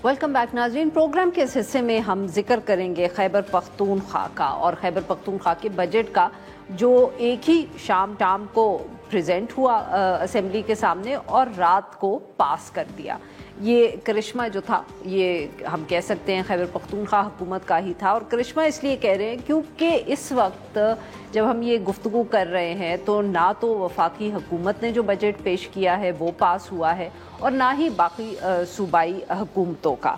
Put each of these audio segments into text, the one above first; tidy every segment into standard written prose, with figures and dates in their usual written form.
Welcome back नाज़रीन। Programme के इस हिस्से में हम जिक्र करेंगे खैबर पख्तूनख्वा का और खैबर पख्तूनख्वा के बजट का, जो एक ही शाम को प्रेजेंट हुआ असेंबली के सामने और रात को पास कर दिया। ये करिश्मा जो था, ये हम कह सकते हैं खैबर पख्तूनख्वा हुकूमत का ही था। और करिश्मा इसलिए कह रहे हैं क्योंकि इस वक्त जब हम ये गुफ्तगू कर रहे हैं तो ना तो वफाकी हुकूमत ने जो बजट पेश किया है वो पास हुआ है और ना ही बाकी सूबाई हुकूमतों का।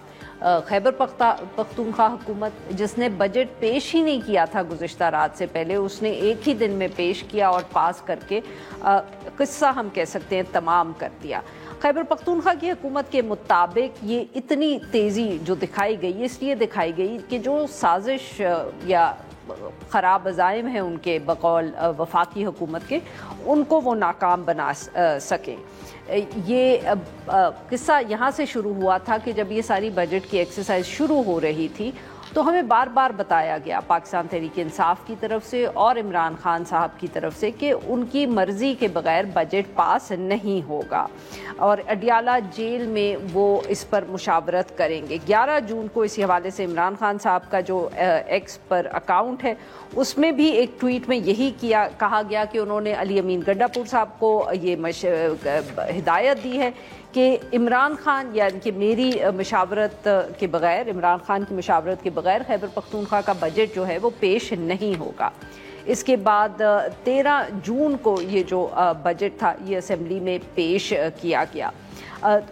खैबर पख्तूनख्वा हुकूमत जिसने बजट पेश ही नहीं किया था गुज़िश्ता रात से पहले, उसने एक ही दिन में पेश किया और पास करके किस्सा हम कह सकते हैं तमाम कर दिया। खैबर पख्तूनख्वा की हुकूमत के मुताबिक ये इतनी तेज़ी जो दिखाई गई, इसलिए दिखाई गई कि जो साजिश या ख़राब अज़ाइम हैं उनके बकौल वफाकी हुकूमत के, उनको वो नाकाम बना सकें। ये किस्सा यहाँ से शुरू हुआ था कि जब ये सारी बजट की एक्सरसाइज शुरू हो रही थी तो हमें बार बार बताया गया पाकिस्तान तहरीक इंसाफ की तरफ से और इमरान खान साहब की तरफ से कि उनकी मर्ज़ी के बगैर बजट पास नहीं होगा और अडियाला जेल में वो इस पर मुशावरत करेंगे। 11 जून को इसी हवाले से इमरान खान साहब का जो एक्स पर अकाउंट है उसमें भी एक ट्वीट में यही कहा गया कि उन्होंने अली अमीन गंडापुर साहब को ये हिदायत दी है कि इमरान खान यानी कि मेरी मशावरत के बगैर, इमरान खान की मशावरत के बगैर खैबर पख्तूनख्वा का बजट जो है वो पेश नहीं होगा। इसके बाद 13 जून को ये जो बजट था ये असेंबली में पेश किया गया।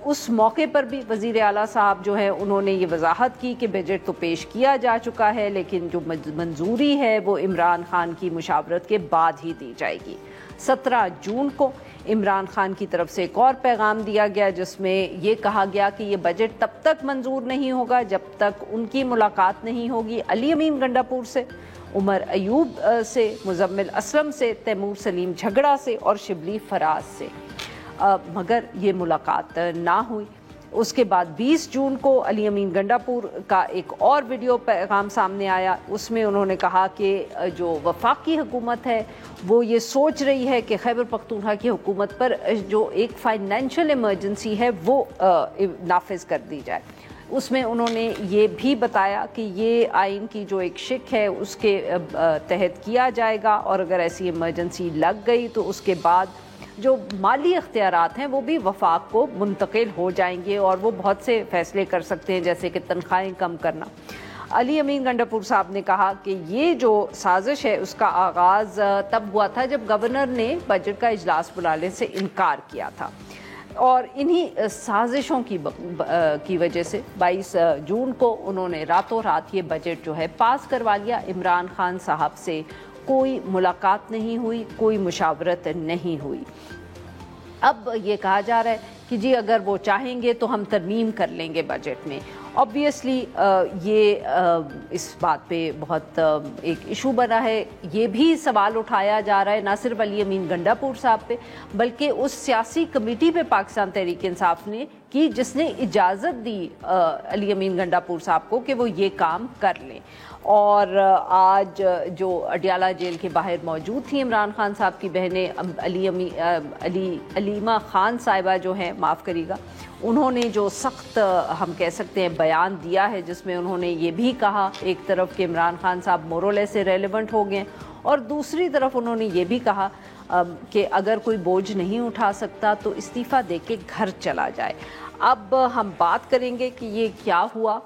उस मौके पर भी वज़ीर आला साहब जो है उन्होंने ये वजाहत की कि बजट तो पेश किया जा चुका है लेकिन जो मंजूरी है वो इमरान खान की मुशावरत के बाद ही दी जाएगी। 17 जून को इमरान खान की तरफ से एक और पैगाम दिया गया जिसमें ये कहा गया कि ये बजट तब तक मंजूर नहीं होगा जब तक उनकी मुलाकात नहीं होगी अली अमीन गंडापुर से, उमर अयूब से, मुजम्मिल असलम से, तैमूर सलीम झगड़ा से और शिबली फराज से। मगर ये मुलाकात ना हुई। उसके बाद 20 जून को अली अमीन गंडापुर का एक और वीडियो पैगाम सामने आया। उसमें उन्होंने कहा कि जो वफाकी हुकूमत है वो ये सोच रही है कि खैबर पख्तूनख्वा की हुकूमत पर जो एक फ़ाइनेंशियल इमरजेंसी है वो नाफिज कर दी जाए। उसमें उन्होंने ये भी बताया कि ये आइन की जो एक शिक है उसके तहत किया जाएगा और अगर ऐसी इमरजेंसी लग गई तो उसके बाद जो माली इख्तियारात हैं वो भी वफाक को मुंतकिल हो जाएंगे और वो बहुत से फैसले कर सकते हैं जैसे कि तनख्वाहें कम करना। अली अमीन गंडापुर साहब ने कहा कि ये जो साजिश है उसका आगाज़ तब हुआ था जब गवर्नर ने बजट का इजलास बुलाने से इनकार किया था और इन्हीं साजिशों की वजह से 22 जून को उन्होंने रातों रात ये बजट जो है पास करवा लिया। इमरान खान साहब से कोई मुलाकात नहीं हुई, कोई मुशावरत नहीं हुई। अब ये कहा जा रहा है कि जी अगर वो चाहेंगे तो हम तरमीम कर लेंगे बजट में। ऑब्वियसली ये इस बात पे बहुत एक इशू बना है। ये भी सवाल उठाया जा रहा है ना सिर्फ अली अमीन गंडापुर साहब पे बल्कि उस सियासी कमेटी पे पाकिस्तान तहरीक इंसाफ ने की जिसने इजाज़त दी अली अमीन गंडापुर साहब को कि वो ये काम कर लें। और आज जो अडियाला जेल के बाहर मौजूद थी इमरान खान साहब की बहनें अलीमा खान साहिबा जो हैं, माफ़ करिएगा, उन्होंने जो सख्त हम कह सकते हैं बयान दिया है जिसमें उन्होंने ये भी कहा एक तरफ कि इमरान खान साहब मोरले से रेलेवेंट हो गए और दूसरी तरफ उन्होंने ये भी कहा कि अगर कोई बोझ नहीं उठा सकता तो इस्तीफ़ा दे के घर चला जाए। अब हम बात करेंगे कि ये क्या हुआ,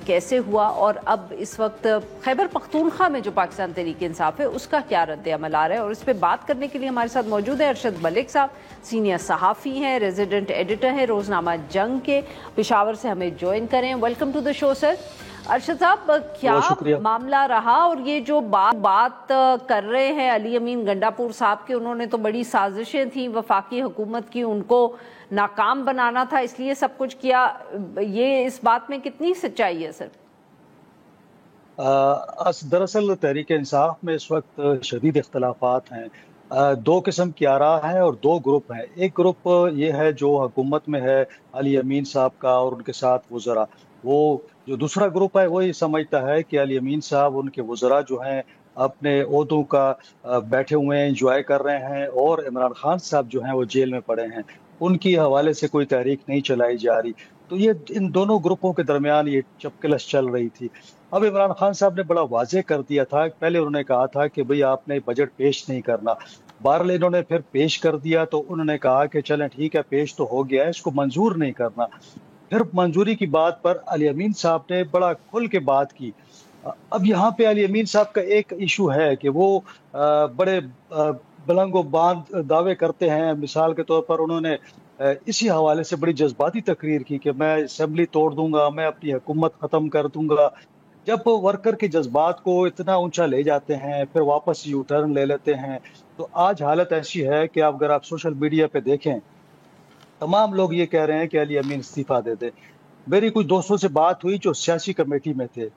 कैसे हुआ और अब इस वक्त खैबर पख्तूनख्वा में जो पाकिस्तान तहरीक इंसाफ है उसका क्या रद्द अमल आ रहा है। और इस पर बात करने के लिए हमारे साथ मौजूद है अरशद मलिक साहब, सीनियर सहाफ़ी हैं, रेजिडेंट एडिटर हैं रोज़नामा जंग के, पेशावर से हमें ज्वाइन करें। Welcome to the show sir. Arshad साहब, क्या मामला रहा और ये जो बात कर रहे हैं अली अमीन गंडापुर साहब के, उन्होंने तो बड़ी साजिशें थी वफाकी हुकूमत की, उनको नाकाम बनाना था इसलिए सब कुछ किया, ये इस बात में कितनी सच्चाई है सर? दरअसल तहरीक इंसाफ में इस वक्त शदीद इख्तलाफात हैं। दो किस्म की आरा हैं और दो ग्रुप हैं। एक ग्रुप ये है जो हुकूमत में है अली अमीन साहब का और उनके साथ वज़रा, वो जो दूसरा ग्रुप है वो ये समझता है कि अली अमीन साहब उनके वज़रा जो हैं अपने ओहदों का बैठे हुए हैं, इंजॉय कर रहे हैं और इमरान खान साहब जो हैं वो जेल में पड़े हैं, उनकी हवाले से कोई तहरीक नहीं चलाई जा रही। तो ये इन दोनों ग्रुपों के दरमियान ये चपकलश चल रही थी। अब इमरान खान साहब ने बड़ा वाज़ेह कर दिया था, पहले उन्होंने कहा था कि भई आपने बजट पेश नहीं करना। बहरहाल इन्होंने फिर पेश कर दिया तो उन्होंने कहा कि चलें ठीक है, पेश तो हो गया है, इसको मंज़ूर नहीं करना। फिर मंजूरी की बात पर अली अमीन साहब ने बड़ा खुल के बात की। अब यहाँ पे अली अमीन साहब का एक इशू है कि वो बड़े बुलंद बांध दावे करते हैं। मिसाल के तौर पर उन्होंने इसी हवाले से बड़ी जज्बाती तकरीर की कि मैं असेंबली तोड़ दूंगा, मैं अपनी हुकूमत ख़त्म कर दूंगा। जब वो वर्कर के जज्बात को इतना ऊंचा ले जाते हैं, फिर वापस यू टर्न ले लेते हैं, तो आज हालत ऐसी है कि अगर आप सोशल मीडिया पे देखें, तमाम लोग ये कह रहे हैं कि अली अमीन इस्तीफा दे दे। मेरी कुछ दोस्तों से बात हुई जो सियासी कमेटी में थे।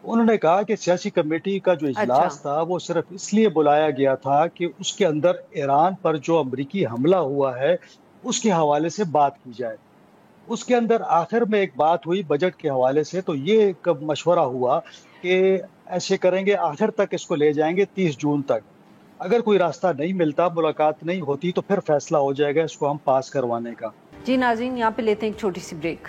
उन्होंने कहा कि सियासी कमेटी का जो अच्छा। इजलास था वो सिर्फ इसलिए बुलाया गया था कि उसके अंदर ईरान पर जो अमरीकी हमला हुआ है उसके हवाले से बात की जाए। उसके अंदर आखिर में एक बात हुई बजट के हवाले से, तो ये एक मशवरा हुआ कि ऐसे करेंगे, आखिर तक इसको ले जाएंगे 30 जून तक। अगर कोई रास्ता नहीं मिलता, मुलाकात नहीं होती, तो फिर फैसला हो जाएगा इसको हम पास करवाने का। जी नाज़रीन, यहाँ पे लेते हैं एक छोटी सी ब्रेक।